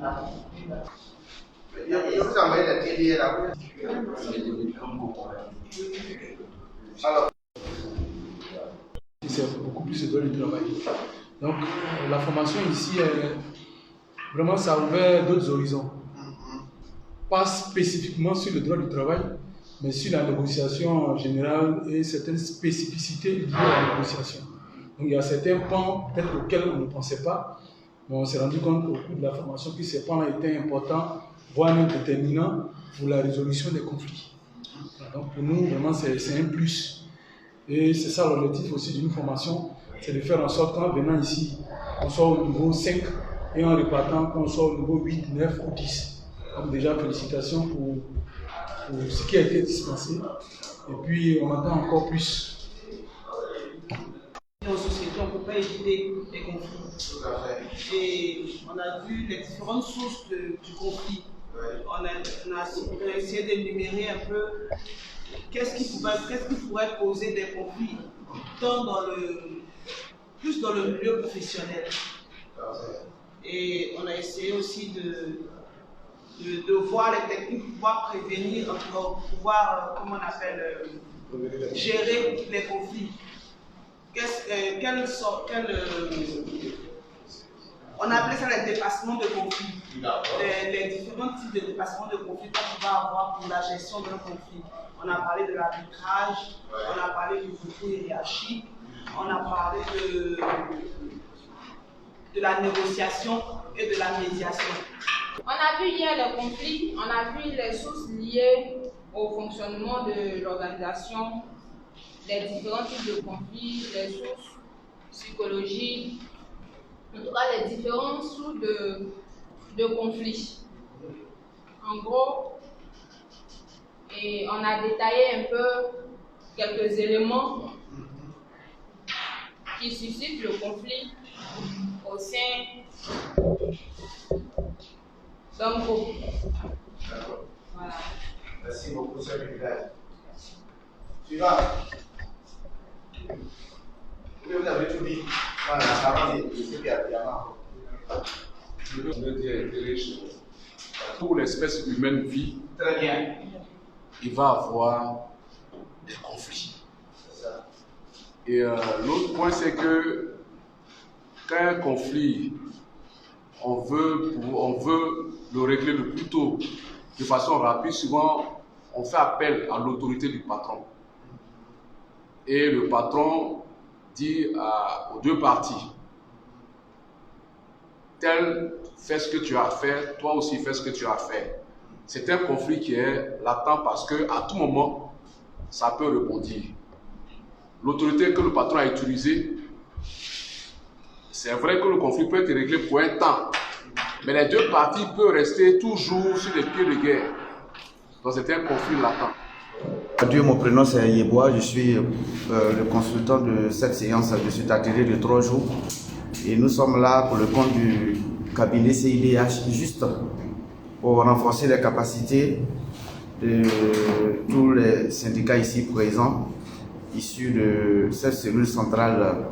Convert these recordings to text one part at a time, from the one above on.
Alors, c'est beaucoup plus le droit du travail. Donc, la formation ici, vraiment, ça a ouvert d'autres horizons. Pas spécifiquement sur le droit du travail, mais sur la négociation générale et certaines spécificités liées à la négociation. Donc, il y a certains pans, peut-être auxquels on ne pensait pas, mais on s'est rendu compte au cours de la formation que ces pans étaient importants, voire même déterminants pour la résolution des conflits. Donc, pour nous, vraiment, c'est un plus. Et c'est ça l'objectif aussi d'une formation, c'est de faire en sorte qu'en venant ici, on soit au niveau 5 et en repartant qu'on soit au niveau 8, 9 ou 10. Donc déjà, félicitations pour ce qui a été dispensé. Et puis, on attend encore plus. En société, on ne peut pas éviter les conflits. Et on a vu les différentes sources du conflit. On a essayé d'énumérer un peu qu'est-ce qui pourrait causer des conflits, tant plus dans le milieu professionnel. Et on a essayé aussi de voir les techniques pour pouvoir prévenir, pour pouvoir, comment on appelle, gérer les conflits. On appelait ça les dépassements de conflits. Les différents types de dépassements de conflits qu'on va avoir pour la gestion d'un conflit. On a parlé de l'arbitrage, on a parlé du conflit hiérarchique, on a parlé de la négociation et de la médiation. On a vu hier le conflit, on a vu les sources liées au fonctionnement de l'organisation, les différents types de conflits, les sources psychologiques, en tout cas les différents sources de conflits. En gros, et on a détaillé un peu quelques éléments qui suscitent le conflit au sein d'un groupe. Voilà. Merci beaucoup, Sœur Village. Suivant. Vous avez tout dit. Voilà, avant de ce qu'il y a pour l'espèce humaine vit, très bien. Il va avoir des conflits. Et l'autre point, c'est que quand un conflit, on veut le régler le plus tôt, de façon rapide, souvent on fait appel à l'autorité du patron. Et le patron dit aux deux parties, tel fait ce que tu as fait, toi aussi fais ce que tu as fait. C'est un conflit qui est latent parce qu'à tout moment, ça peut rebondir. L'autorité que le patron a utilisée, c'est vrai que le conflit peut être réglé pour un temps, mais les deux parties peuvent rester toujours sur les pieds de guerre. Donc c'est un conflit latent. Adieu, mon prénom c'est Yebois, je suis le consultant de cette séance de cet atelier de 3 jours. Et nous sommes là pour le compte du cabinet CIDH, juste pour renforcer les capacités de tous les syndicats ici présents, issus de cette cellule centrale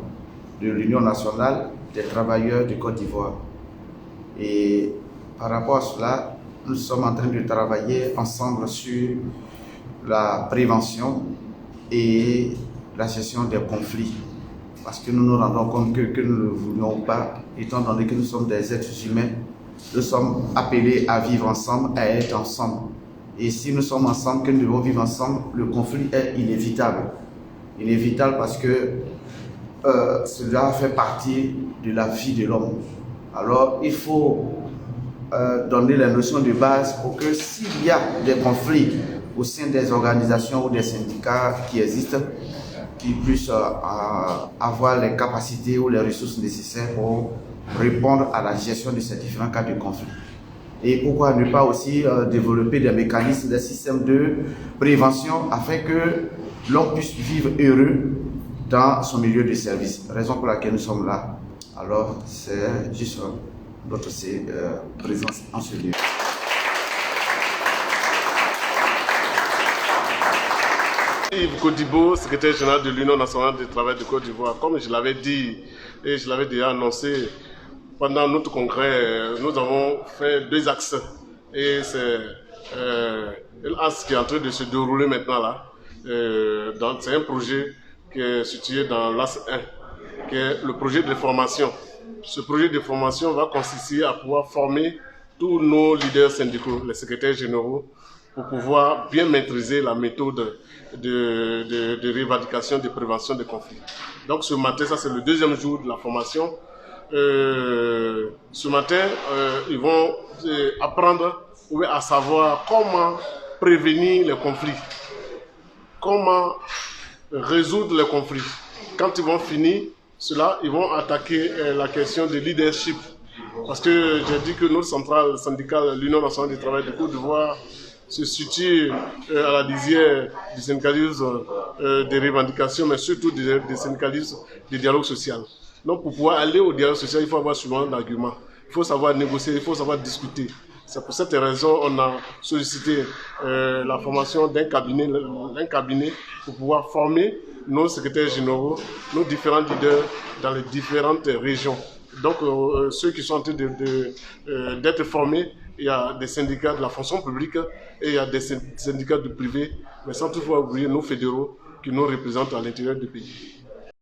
de l'Union nationale des travailleurs de Côte d'Ivoire. Et par rapport à cela, nous sommes en train de travailler ensemble sur la prévention et la gestion des conflits. Parce que nous nous rendons compte que nous ne le voulions pas, étant donné que nous sommes des êtres humains, nous sommes appelés à vivre ensemble, à être ensemble. Et si nous sommes ensemble, que nous devons vivre ensemble, le conflit est inévitable. Inévitable parce que cela fait partie de la vie de l'homme. Alors il faut donner les notions de base pour que s'il y a des conflits au sein des organisations ou des syndicats qui existent, qu'ils puissent avoir les capacités ou les ressources nécessaires pour répondre à la gestion de ces différents cas de conflit. Et pourquoi ne pas aussi développer des mécanismes, des systèmes de prévention afin que l'homme puisse vivre heureux dans son milieu de service. Raison pour laquelle nous sommes là. Alors, c'est juste notre présence en ce lieu. Yves Kodibo, secrétaire général de l'Union nationale du travail de Côte d'Ivoire. Comme je l'avais dit et je l'avais déjà annoncé, pendant notre congrès, nous avons fait 2 axes. Et c'est l'axe qui est en train de se dérouler maintenant là. C'est un projet qui est situé dans l'axe 1, qui est le projet de formation. Ce projet de formation va consister à pouvoir former tous nos leaders syndicaux, les secrétaires généraux, pour pouvoir bien maîtriser la méthode de rééradication, de prévention des conflits. Donc ce matin, ça c'est le 2e jour de la formation. Ce matin, ils vont apprendre à savoir comment prévenir les conflits, comment résoudre les conflits. Quand ils vont finir cela, ils vont attaquer la question de leadership. Parce que j'ai dit que notre centrale syndicale, l'Union nationale du travail de Côte d'Ivoire, se situe à la lisière du syndicalisme des revendications, mais surtout du syndicalisme du dialogue social. Donc pour pouvoir aller au dialogue social, il faut avoir souvent d'arguments. Il faut savoir négocier, il faut savoir discuter. C'est pour cette raison qu'on a sollicité la formation d'un cabinet pour pouvoir former nos secrétaires généraux, nos différents leaders dans les différentes régions. Donc ceux qui sont en train d'être formés, il y a des syndicats de la fonction publique et il y a des syndicats du privé, mais sans toutefois oublier nos fédéraux qui nous représentent à l'intérieur du pays.